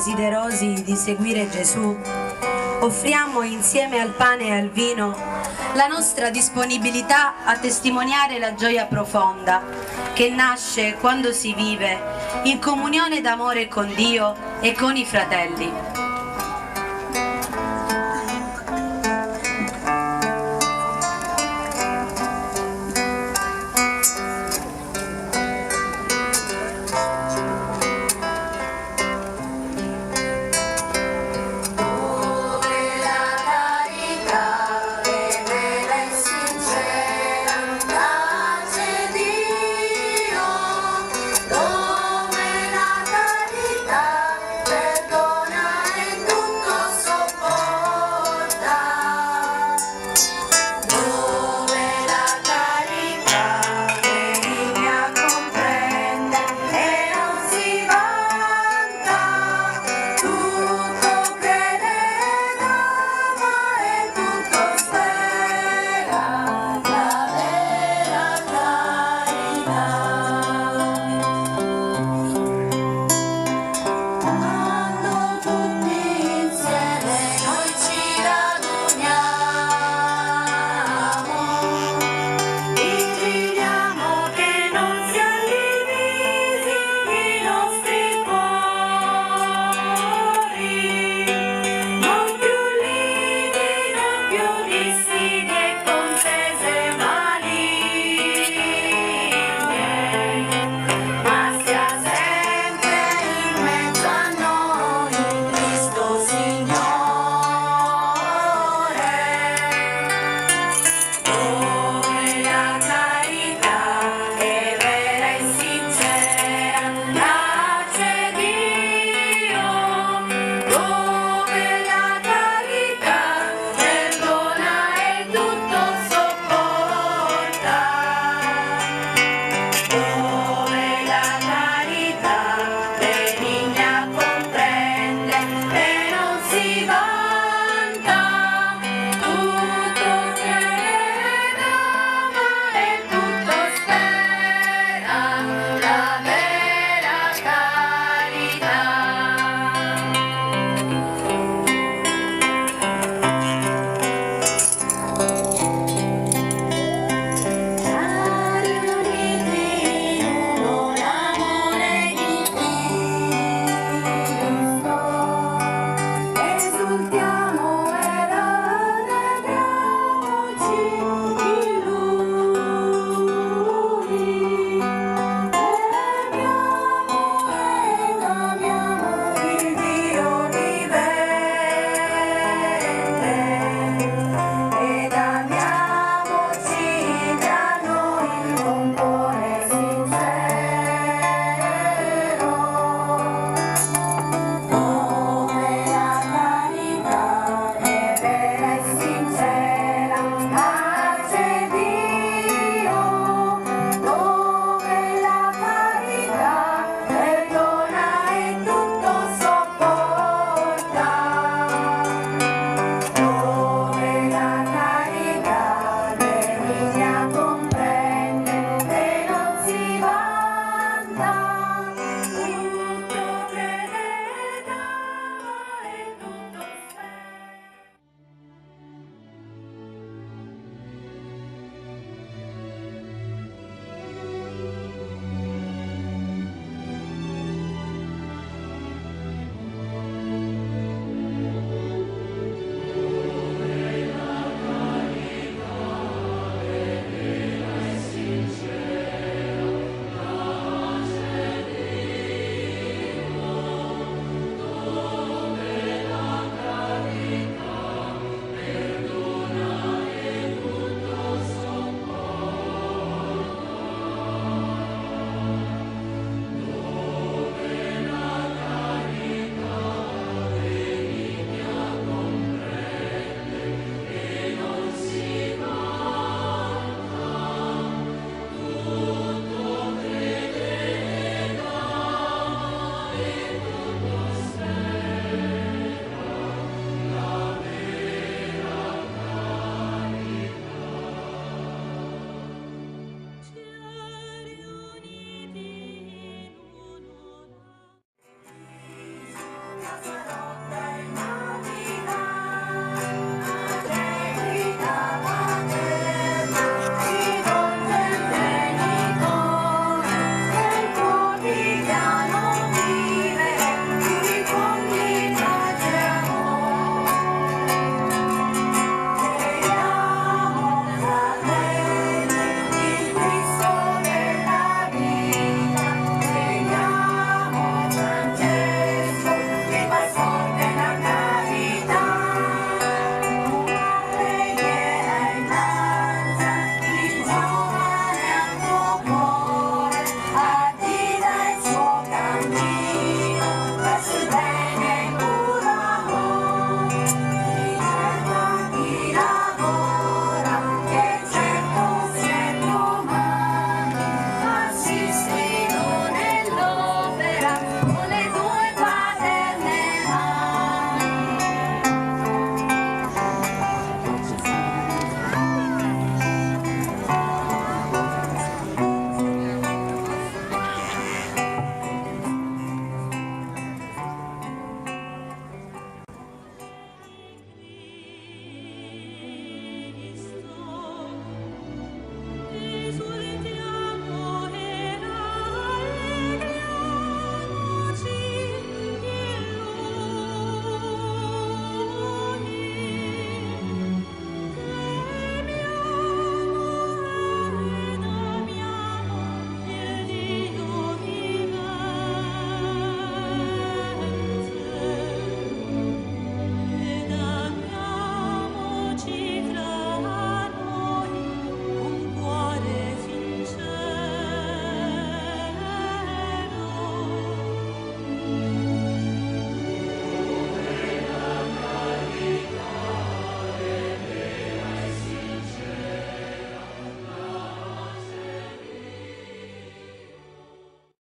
desiderosi di seguire Gesù, offriamo insieme al pane e al vino la nostra disponibilità a testimoniare la gioia profonda che nasce quando si vive in comunione d'amore con Dio e con i fratelli. Dove la carità perdona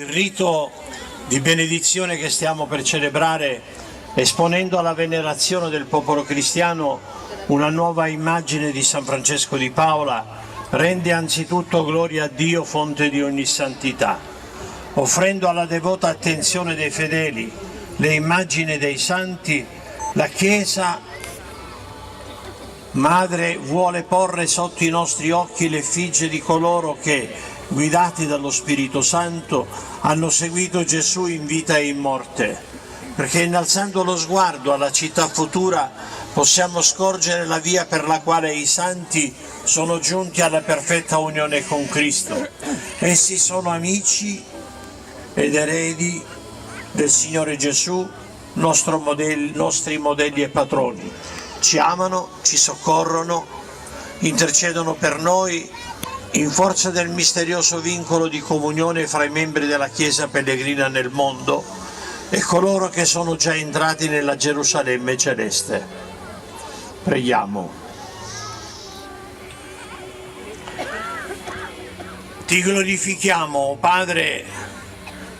Il rito di benedizione che stiamo per celebrare, esponendo alla venerazione del popolo cristiano una nuova immagine di San Francesco di Paola, rende anzitutto gloria a Dio, fonte di ogni santità. Offrendo alla devota attenzione dei fedeli le immagini dei santi, la Chiesa Madre vuole porre sotto i nostri occhi l'effigie di coloro che, guidati dallo Spirito Santo, hanno seguito Gesù in vita e in morte, perché innalzando lo sguardo alla città futura possiamo scorgere la via per la quale i santi sono giunti alla perfetta unione con Cristo. Essi sono amici ed eredi del Signore Gesù, nostri modelli e patroni. Ci amano, ci soccorrono, intercedono per noi in forza del misterioso vincolo di comunione fra i membri della Chiesa pellegrina nel mondo e coloro che sono già entrati nella Gerusalemme celeste. Preghiamo. Ti glorifichiamo, o Padre,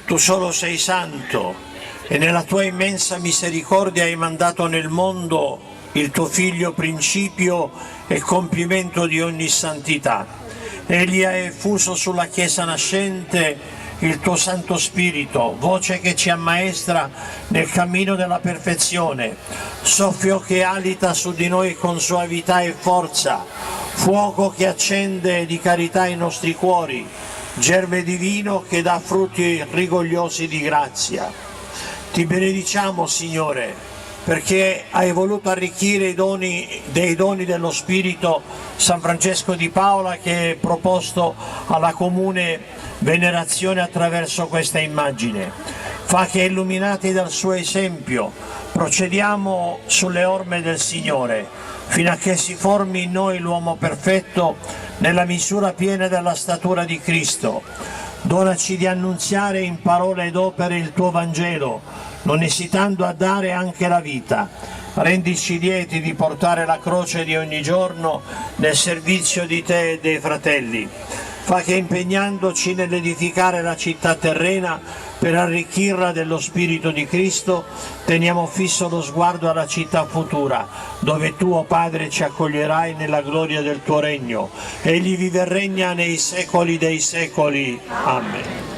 tu solo sei santo e nella tua immensa misericordia hai mandato nel mondo il tuo Figlio principio e compimento di ogni santità. Egli ha effuso sulla Chiesa nascente il tuo Santo Spirito, voce che ci ammaestra nel cammino della perfezione, soffio che alita su di noi con soavità e forza, fuoco che accende di carità i nostri cuori, germe divino che dà frutti rigogliosi di grazia. Ti benediciamo, Signore, perché hai voluto arricchire dei doni dello Spirito San Francesco di Paola, che è proposto alla comune venerazione attraverso questa immagine. Fa che, illuminati dal suo esempio, procediamo sulle orme del Signore, fino a che si formi in noi l'uomo perfetto nella misura piena della statura di Cristo. Donaci di annunziare in parole ed opere il tuo Vangelo, non esitando a dare anche la vita. Rendici lieti di portare la croce di ogni giorno nel servizio di te e dei fratelli. Fa che, impegnandoci nell'edificare la città terrena per arricchirla dello Spirito di Cristo, teniamo fisso lo sguardo alla città futura, dove tu, o Padre, ci accoglierai nella gloria del tuo regno. Egli vive e regna nei secoli dei secoli. Amen.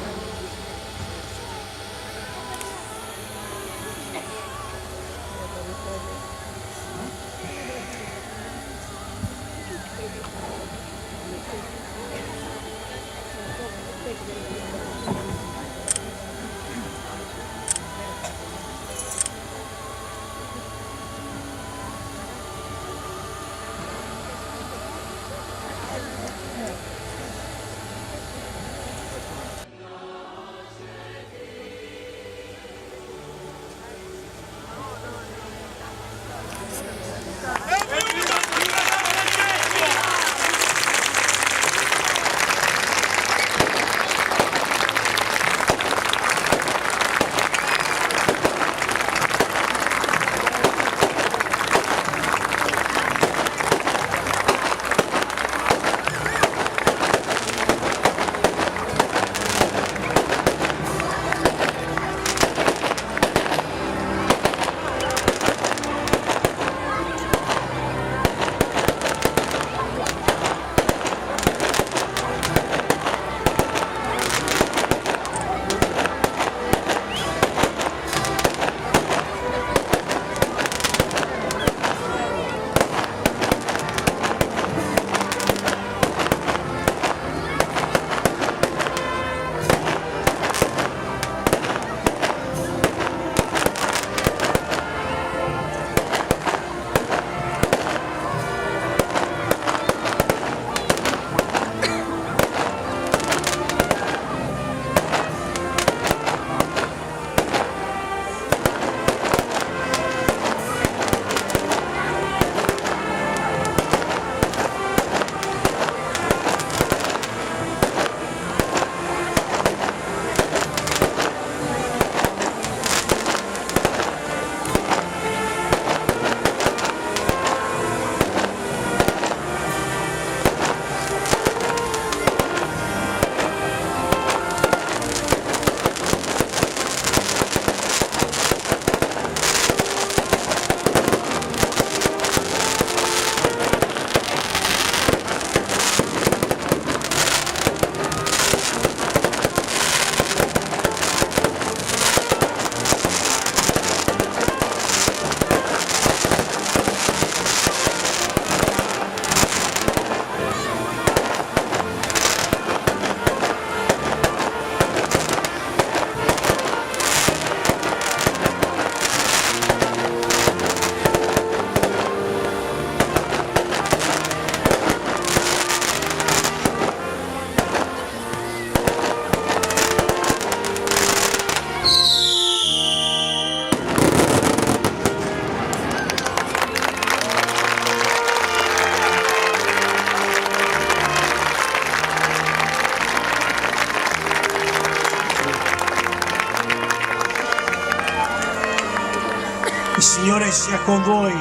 Signore sia con voi.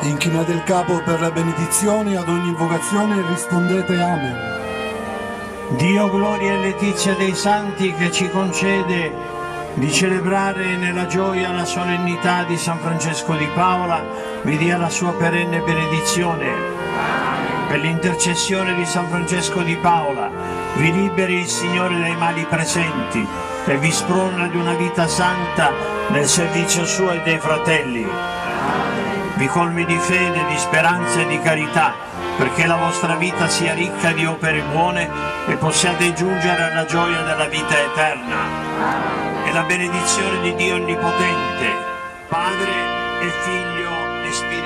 Inchinate il capo per la benedizione, ad ogni invocazione rispondete Amen. Dio, gloria e letizia dei santi, che ci concede di celebrare nella gioia la solennità di San Francesco di Paola, vi dia la sua perenne benedizione. Per l'intercessione di San Francesco di Paola, vi liberi il Signore dai mali presenti e vi sprona ad una vita santa nel servizio suo e dei fratelli. Vi colmi di fede, di speranza e di carità, perché la vostra vita sia ricca di opere buone e possiate giungere alla gioia della vita eterna. E la benedizione di Dio Onnipotente, Padre e Figlio e Spirito